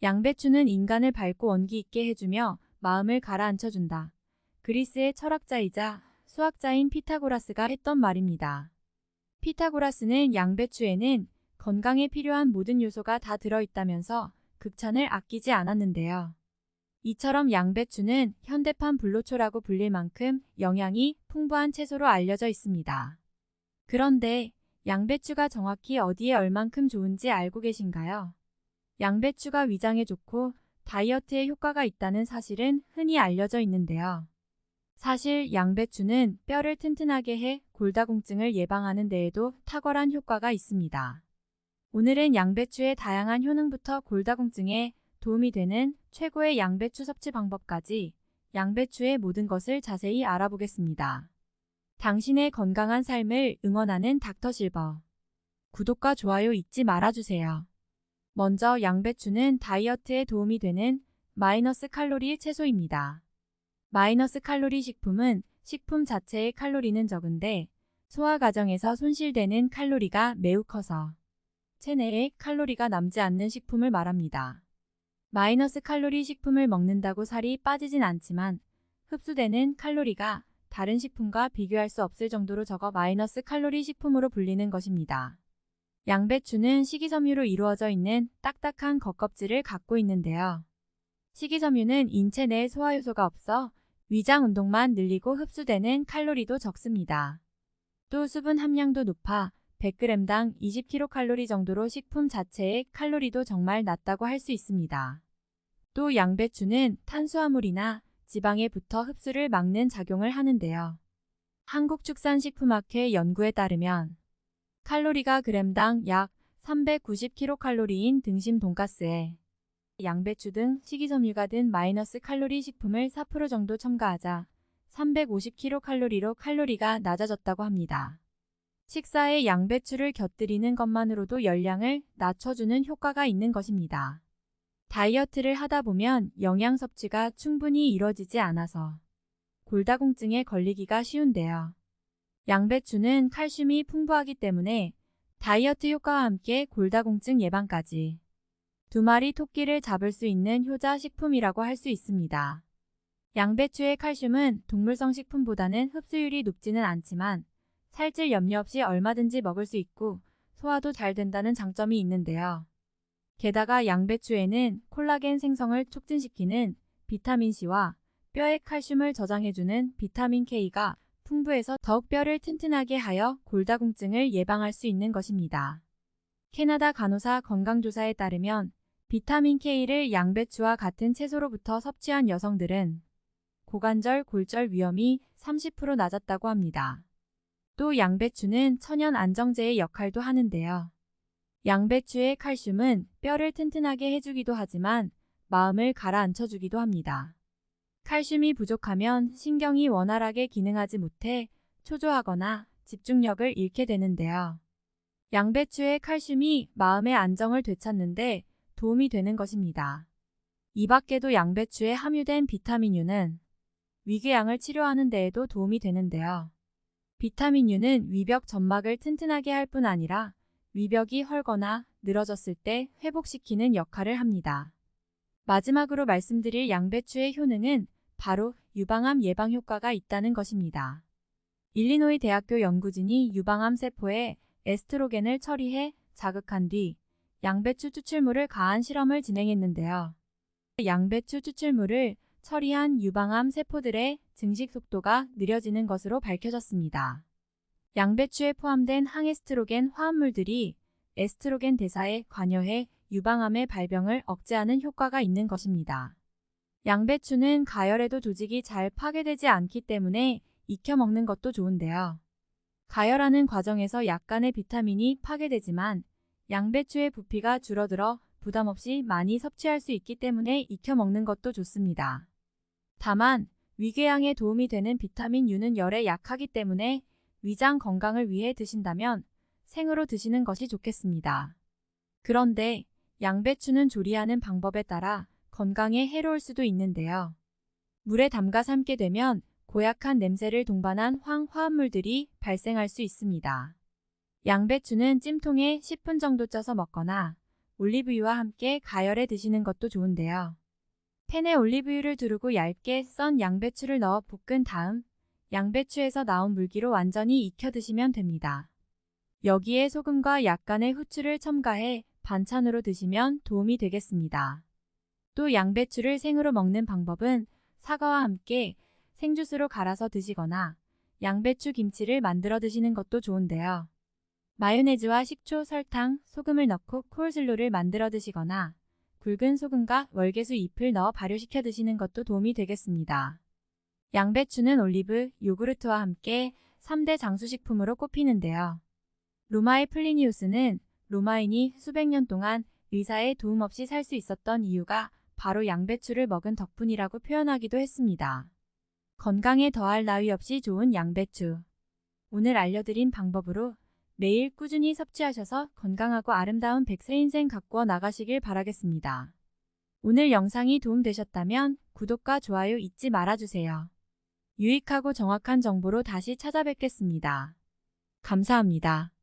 양배추는 인간을 밝고 원기 있게 해주며 마음을 가라앉혀준다. 그리스의 철학자이자 수학자인 피타고라스가 했던 말입니다. 피타고라스는 양배추에는 건강에 필요한 모든 요소가 다 들어있다면서 극찬을 아끼지 않았는데요. 이처럼 양배추는 현대판 불로초라고 불릴 만큼 영양이 풍부한 채소로 알려져 있습니다. 그런데 양배추가 정확히 어디에 얼만큼 좋은지 알고 계신가요? 양배추가 위장에 좋고 다이어트에 효과가 있다는 사실은 흔히 알려져 있는데요. 사실 양배추는 뼈를 튼튼하게 해 골다공증을 예방하는 데에도 탁월한 효과가 있습니다. 오늘은 양배추의 다양한 효능부터 골다공증에 도움이 되는 최고의 양배추 섭취 방법까지 양배추의 모든 것을 자세히 알아보겠습니다. 당신의 건강한 삶을 응원하는 닥터실버. 구독과 좋아요 잊지 말아주세요. 먼저 양배추는 다이어트에 도움이 되는 마이너스 칼로리 채소입니다. 마이너스 칼로리 식품은 식품 자체의 칼로리는 적은데 소화 과정에서 손실되는 칼로리가 매우 커서 체내에 칼로리가 남지 않는 식품을 말합니다. 마이너스 칼로리 식품을 먹는다고 살이 빠지진 않지만 흡수되는 칼로리가 다른 식품과 비교할 수 없을 정도로 적어 마이너스 칼로리 식품으로 불리는 것입니다. 양배추는 식이섬유로 이루어져 있는 딱딱한 겉껍질을 갖고 있는데요. 식이섬유는 인체 내 소화효소가 없어 위장 운동만 늘리고 흡수되는 칼로리도 적습니다. 또 수분 함량도 높아 100g당 20kcal 정도로 식품 자체의 칼로리도 정말 낮다고 할 수 있습니다. 또 양배추는 탄수화물이나 지방에 붙어 흡수를 막는 작용을 하는데요. 한국축산식품학회 연구에 따르면 칼로리가 g당 약 390kcal인 등심 돈가스에 양배추 등 식이섬유가 든 마이너스 칼로리 식품을 4% 정도 첨가하자 350kcal로 칼로리가 낮아졌다고 합니다. 식사에 양배추를 곁들이는 것만으로도 열량을 낮춰주는 효과가 있는 것입니다. 다이어트를 하다 보면 영양 섭취가 충분히 이루어지지 않아서 골다공증에 걸리기가 쉬운데요. 양배추는 칼슘이 풍부하기 때문에 다이어트 효과와 함께 골다공증 예방까지 두 마리 토끼를 잡을 수 있는 효자 식품이라고 할 수 있습니다. 양배추의 칼슘은 동물성 식품보다는 흡수율이 높지는 않지만 살찔 염려 없이 얼마든지 먹을 수 있고 소화도 잘 된다는 장점이 있는데요. 게다가 양배추에는 콜라겐 생성을 촉진시키는 비타민C와 뼈의 칼슘을 저장해주는 비타민K가 풍부해서 더욱 뼈를 튼튼하게 하여 골다공증을 예방할 수 있는 것입니다. 캐나다 간호사 건강조사에 따르면 비타민K를 양배추와 같은 채소로부터 섭취한 여성들은 고관절, 골절 위험이 30% 낮았다고 합니다. 또 양배추는 천연 안정제의 역할도 하는데요. 양배추의 칼슘은 뼈를 튼튼하게 해주기도 하지만 마음을 가라앉혀주기도 합니다. 칼슘이 부족하면 신경이 원활하게 기능하지 못해 초조하거나 집중력을 잃게 되는데요. 양배추의 칼슘이 마음의 안정을 되찾는데 도움이 되는 것입니다. 이 밖에도 양배추에 함유된 비타민유는 위궤양을 치료하는 데에도 도움이 되는데요. 비타민유는 위벽 점막을 튼튼하게 할 뿐 아니라 위벽이 헐거나 늘어졌을 때 회복시키는 역할을 합니다. 마지막으로 말씀드릴 양배추의 효능은 바로 유방암 예방 효과가 있다는 것입니다. 일리노이 대학교 연구진이 유방암 세포에 에스트로겐을 처리해 자극한 뒤 양배추 추출물을 가한 실험을 진행했는데요. 양배추 추출물을 처리한 유방암 세포들의 증식 속도가 느려지는 것으로 밝혀졌습니다. 양배추에 포함된 항에스트로겐 화합물들이 에스트로겐 대사에 관여해 유방암의 발병을 억제하는 효과가 있는 것입니다. 양배추는 가열해도 조직이 잘 파괴되지 않기 때문에 익혀 먹는 것도 좋은데요. 가열하는 과정에서 약간의 비타민이 파괴되지만 양배추의 부피가 줄어들어 부담 없이 많이 섭취할 수 있기 때문에 익혀 먹는 것도 좋습니다. 다만 위궤양에 도움이 되는 비타민 U는 열에 약하기 때문에 위장 건강을 위해 드신다면 생으로 드시는 것이 좋겠습니다. 그런데 양배추는 조리하는 방법에 따라 건강에 해로울 수도 있는데요. 물에 담가 삶게 되면 고약한 냄새를 동반한 황화합물들이 발생할 수 있습니다. 양배추는 찜통에 10분 정도 쪄서 먹거나 올리브유와 함께 가열해 드시는 것도 좋은데요. 팬에 올리브유를 두르고 얇게 썬 양배추를 넣어 볶은 다음 양배추에서 나온 물기로 완전히 익혀 드시면 됩니다. 여기에 소금과 약간의 후추를 첨가해 반찬으로 드시면 도움이 되겠습니다. 또 양배추를 생으로 먹는 방법은 사과와 함께 생주스로 갈아서 드시거나 양배추 김치를 만들어 드시는 것도 좋은데요. 마요네즈와 식초, 설탕, 소금을 넣고 콜슬로를 만들어 드시거나 굵은 소금과 월계수 잎을 넣어 발효시켜 드시는 것도 도움이 되겠습니다. 양배추는 올리브, 요구르트와 함께 3대 장수식품으로 꼽히는데요. 로마의 플리니우스는 로마인이 수백 년 동안 의사의 도움 없이 살 수 있었던 이유가 바로 양배추를 먹은 덕분이라고 표현하기도 했습니다. 건강에 더할 나위 없이 좋은 양배추. 오늘 알려드린 방법으로 매일 꾸준히 섭취하셔서 건강하고 아름다운 100세 인생 가꾸어 나가시길 바라겠습니다. 오늘 영상이 도움되셨다면 구독과 좋아요 잊지 말아주세요. 유익하고 정확한 정보로 다시 찾아뵙겠습니다. 감사합니다.